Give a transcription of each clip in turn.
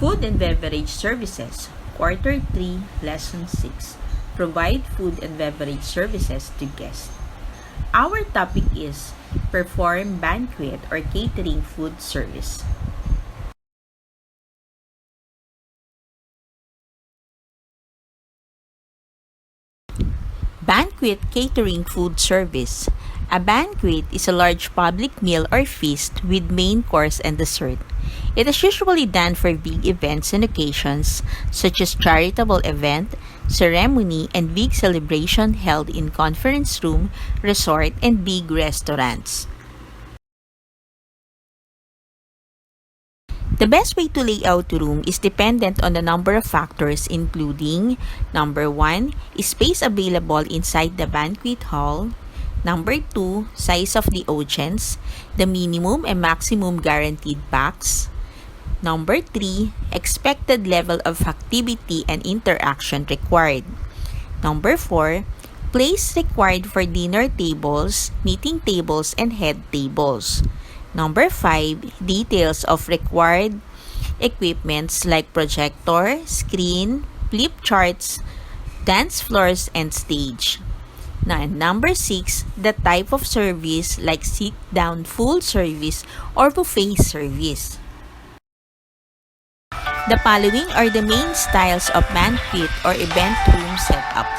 Food and Beverage Services, Quarter 3, Lesson 6. Provide food and beverage services to guests. Our topic is perform banquet or catering food service. Banquet catering food service. A banquet is a large public meal or feast with main course and dessert. It is usually done for big events and occasions such as charitable event, ceremony, and big celebration held in conference room, resort, and big restaurants. The best way to lay out the room is dependent on the number of factors including number 1, space available inside the banquet hall, number 2, size of the audience, the minimum and maximum guaranteed packs, number 3, expected level of activity and interaction required, number 4, place required for dinner tables, meeting tables, and head tables. Number 5, details of required equipments like projector, screen, flip charts, dance floors, and stage. And number 6, the type of service like sit-down full service or buffet service. The following are the main styles of banquet or event room setup.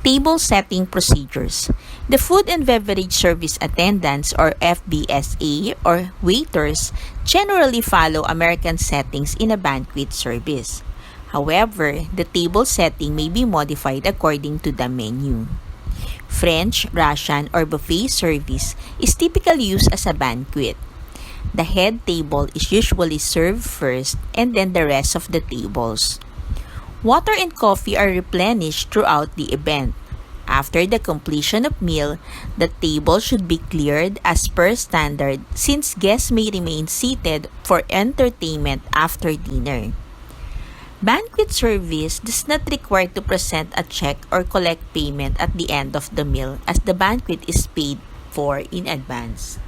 Table setting procedures. The food and beverage service attendants or FBSA or waiters generally follow American settings in a banquet service. However, the table setting may be modified according to the menu. French, Russian, or buffet service is typically used as a banquet. The head table is usually served first and then the rest of the tables. Water and coffee are replenished throughout the event. After the completion of meal, the table should be cleared as per standard since guests may remain seated for entertainment after dinner. Banquet service does not require to present a check or collect payment at the end of the meal as the banquet is paid for in advance.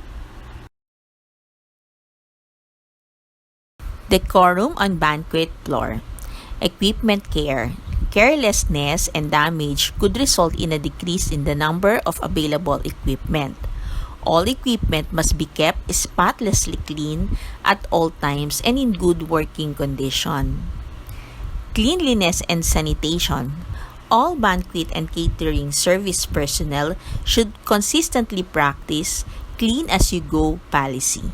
Decorum on banquet floor. Equipment care. Carelessness and damage could result in a decrease in the number of available equipment. All equipment must be kept spotlessly clean at all times and in good working condition. Cleanliness and sanitation. All banquet and catering service personnel should consistently practice clean as you go policy.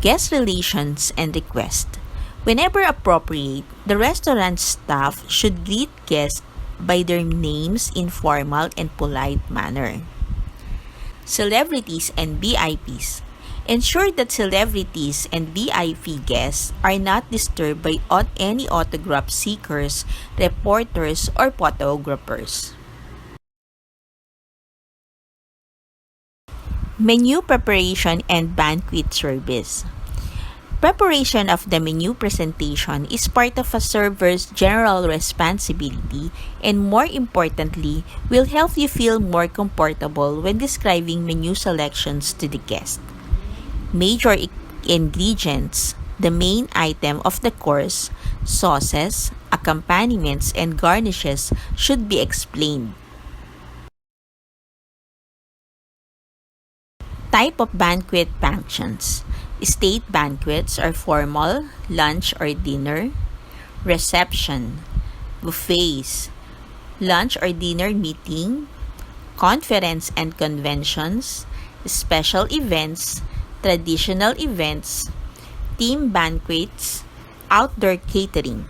Guest relations and request. Whenever appropriate, the restaurant staff should greet guests by their names in formal and polite manner. Celebrities and VIPs. Ensure that celebrities and VIP guests are not disturbed by any autograph seekers, reporters, or photographers. Menu preparation and banquet service. Preparation of the menu presentation is part of a server's general responsibility and, more importantly, will help you feel more comfortable when describing menu selections to the guest. Major ingredients, the main item of the course, sauces, accompaniments, and garnishes should be explained. Type of banquet functions. State banquets are formal, lunch or dinner. Reception, buffets, lunch or dinner meeting, conference and conventions, special events, traditional events, team banquets, outdoor catering.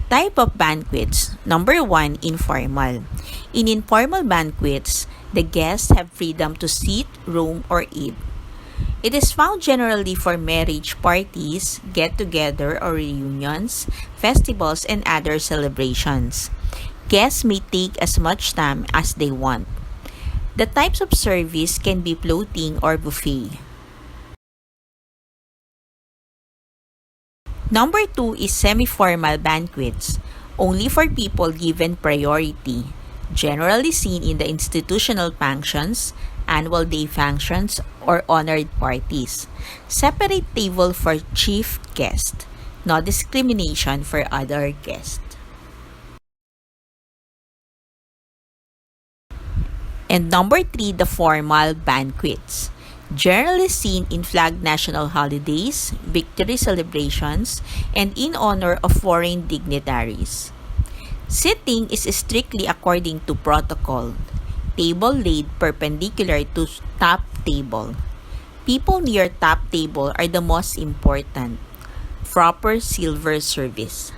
Type of banquets. Number 1, informal. In informal banquets, the guests have freedom to sit, roam, or eat. It is found generally for marriage parties, get-together or reunions, festivals, and other celebrations. Guests may take as much time as they want. The types of service can be floating or buffet. Number 2 is semi-formal banquets, only for people given priority, generally seen in the institutional functions, annual day functions, or honored parties. Separate table for chief guest. No discrimination for other guests. And number 3, the formal banquets. Generally seen in flag national holidays, victory celebrations, and in honor of foreign dignitaries. Sitting is strictly according to protocol. Table laid perpendicular to top table. People near top table are the most important. Proper silver service.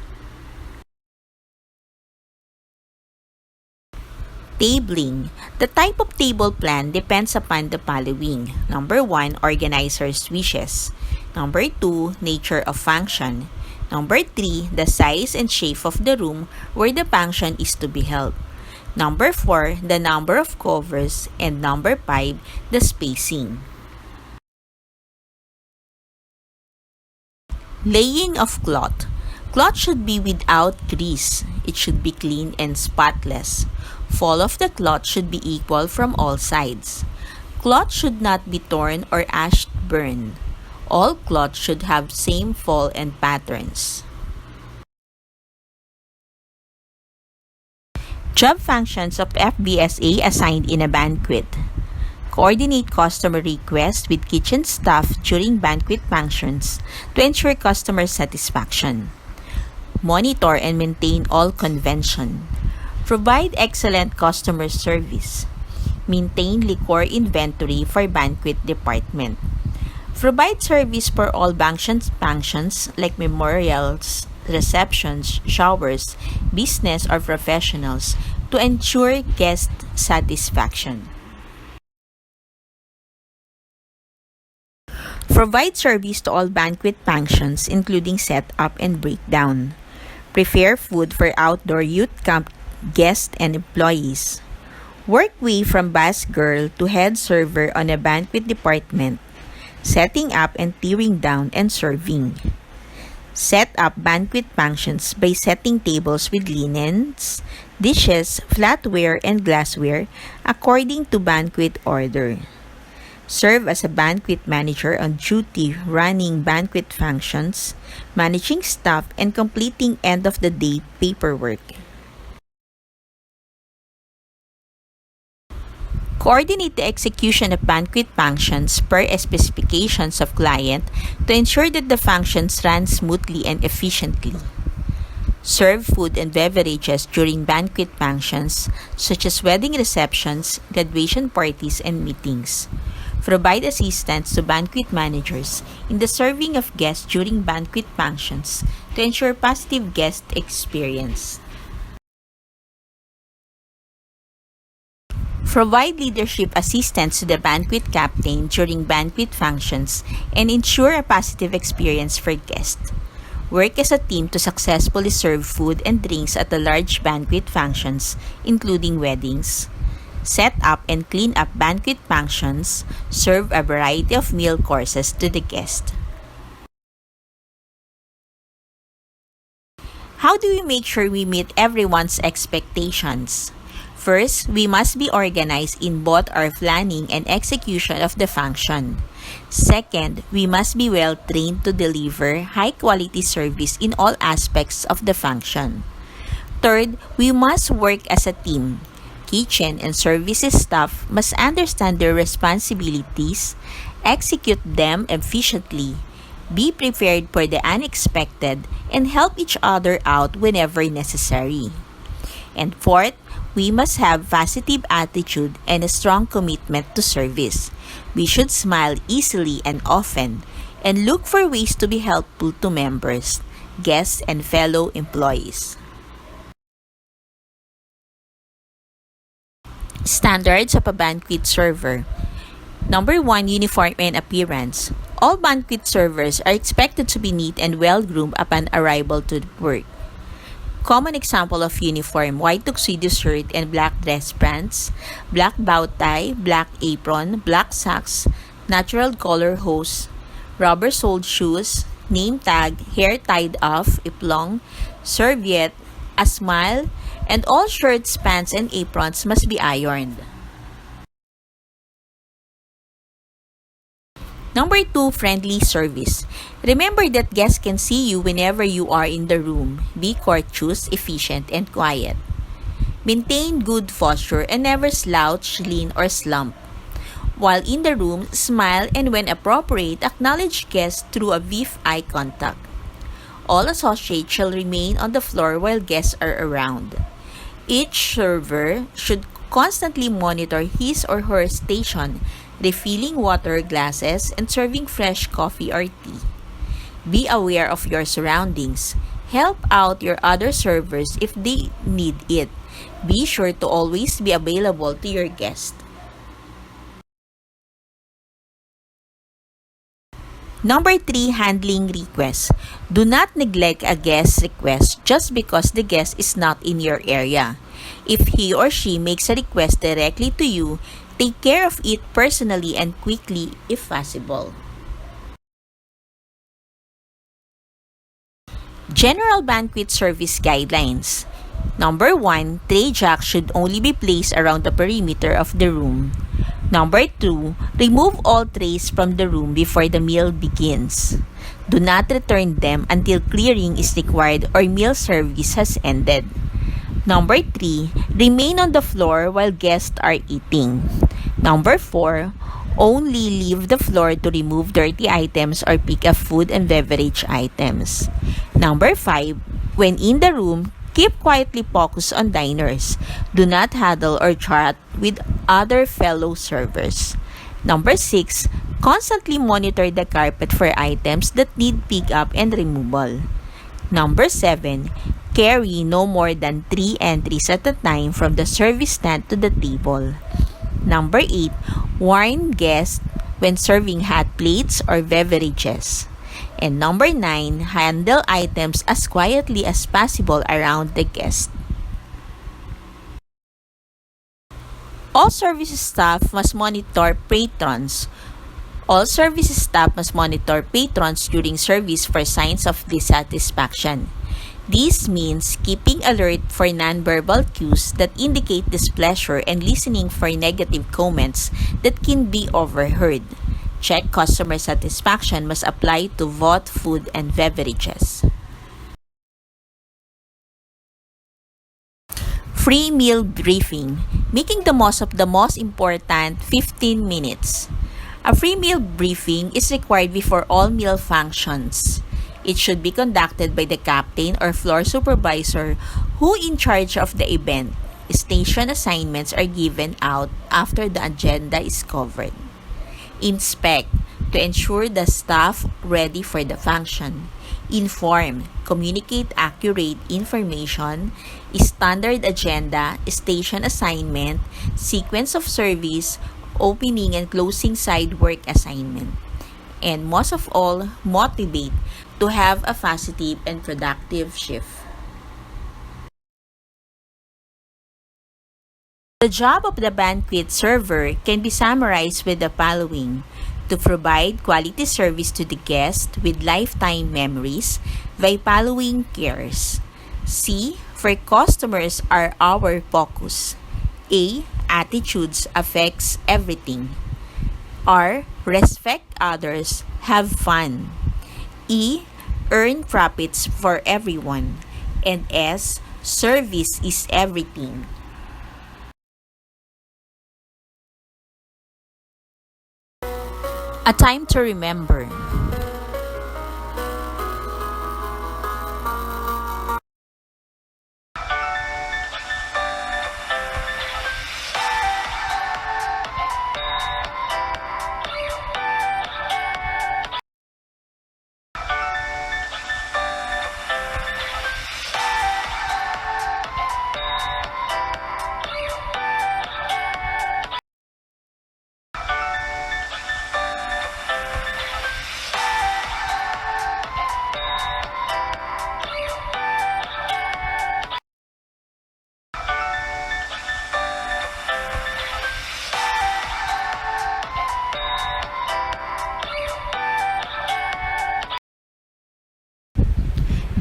Tabling. The type of table plan depends upon the following. Number 1, organizer's wishes. Number 2, nature of function. Number 3, the size and shape of the room where the function is to be held. Number 4, the number of covers. And number 5, the spacing. Laying of cloth. Cloth should be without grease. It should be clean and spotless. Fall of the cloth should be equal from all sides. Cloth should not be torn or ash burned. All cloth should have same fall and patterns. Job functions of FBSA assigned in a banquet. Coordinate customer requests with kitchen staff during banquet functions to ensure customer satisfaction. Monitor and maintain all convention. Provide excellent customer service. Maintain liquor inventory for banquet department. Provide service for all functions like memorials, receptions, showers, business or professionals to ensure guest satisfaction. Provide service to all banquet functions including setup and breakdown. Prepare food for outdoor youth camp guests and employees. Work way from bus girl to head server on a banquet department, setting up and tearing down and serving. Set up banquet functions by setting tables with linens, dishes, flatware, and glassware according to banquet order. Serve as a banquet manager on duty running banquet functions, managing staff, and completing end-of-the-day paperwork. Coordinate the execution of banquet functions per specifications of client to ensure that the functions run smoothly and efficiently. Serve food and beverages during banquet functions such as wedding receptions, graduation parties, and meetings. Provide assistance to banquet managers in the serving of guests during banquet functions to ensure positive guest experience. Provide leadership assistance to the banquet captain during banquet functions and ensure a positive experience for guests. Work as a team to successfully serve food and drinks at the large banquet functions, including weddings. Set up and clean up banquet functions. Serve a variety of meal courses to the guest. How do we make sure we meet everyone's expectations? First, we must be organized in both our planning and execution of the function. Second, we must be well trained to deliver high-quality service in all aspects of the function. Third, we must work as a team. Kitchen and services staff must understand their responsibilities, execute them efficiently, be prepared for the unexpected, and help each other out whenever necessary. And fourth, we must have positive attitude and a strong commitment to service. We should smile easily and often and look for ways to be helpful to members, guests, and fellow employees. Standards of a banquet server. Number 1, uniform and appearance. All banquet servers are expected to be neat and well-groomed upon arrival to work. Common example of uniform: white tuxedo shirt and black dress pants, black bow tie, black apron, black socks, natural color hose, rubber-soled shoes, name tag, hair tied off, if long, serviette, a smile, and all shirts, pants, and aprons must be ironed. Number 2, friendly service. Remember that guests can see you whenever you are in the room. Be courteous, efficient, and quiet. Maintain good posture and never slouch, lean, or slump. While in the room, smile and when appropriate, acknowledge guests through a brief eye contact. All associates shall remain on the floor while guests are around. Each server should constantly monitor his or her station, refilling water glasses and serving fresh coffee or tea. Be aware of your surroundings. Help out your other servers if they need it. Be sure to always be available to your guests. Number 3, handling requests. Do not neglect a guest's request just because the guest is not in your area. If he or she makes a request directly to you, take care of it personally and quickly if possible. General Banquet Service Guidelines. Number 1, tray jacks should only be placed around the perimeter of the room. Number 2, remove all trays from the room before the meal begins. Do not return them until clearing is required or meal service has ended. Number 3, remain on the floor while guests are eating. Number 4, only leave the floor to remove dirty items or pick up food and beverage items. Number 5, when in the room, keep quietly focused on diners. Do not huddle or chat with other fellow servers. Number 6, constantly monitor the carpet for items that need pick-up and removal. Number 7, carry no more than 3 entries at a time from the service stand to the table. Number 8, warn guests when serving hot plates or beverages. And number 9, handle items as quietly as possible around the guest. All service staff must monitor patrons. All service staff must monitor patrons during service for signs of dissatisfaction. This means keeping alert for nonverbal cues that indicate displeasure and listening for negative comments that can be overheard. Check customer satisfaction must apply to both food and beverages. Free meal briefing, making the most of the most important 15 minutes. A free meal briefing is required before all meal functions. It should be conducted by the captain or floor supervisor who in charge of the event. Station assignments are given out after the agenda is covered. Inspect to ensure the staff ready for the function. Inform, communicate accurate information, standard agenda, station assignment, sequence of service, opening and closing side work assignment. And most of all, motivate to have a positive and productive shift. The job of the banquet server can be summarized with the following: to provide quality service to the guest with lifetime memories by following cares. C. For customers are our focus. A. Attitudes affects everything. R. Respect others, have fun. E. Earn profits for everyone. And S. Service is everything. A time to remember.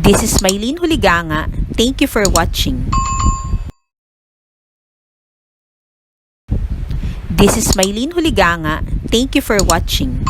This is Maylene Huliganga. Thank you for watching. This is Maylene Huliganga. Thank you for watching.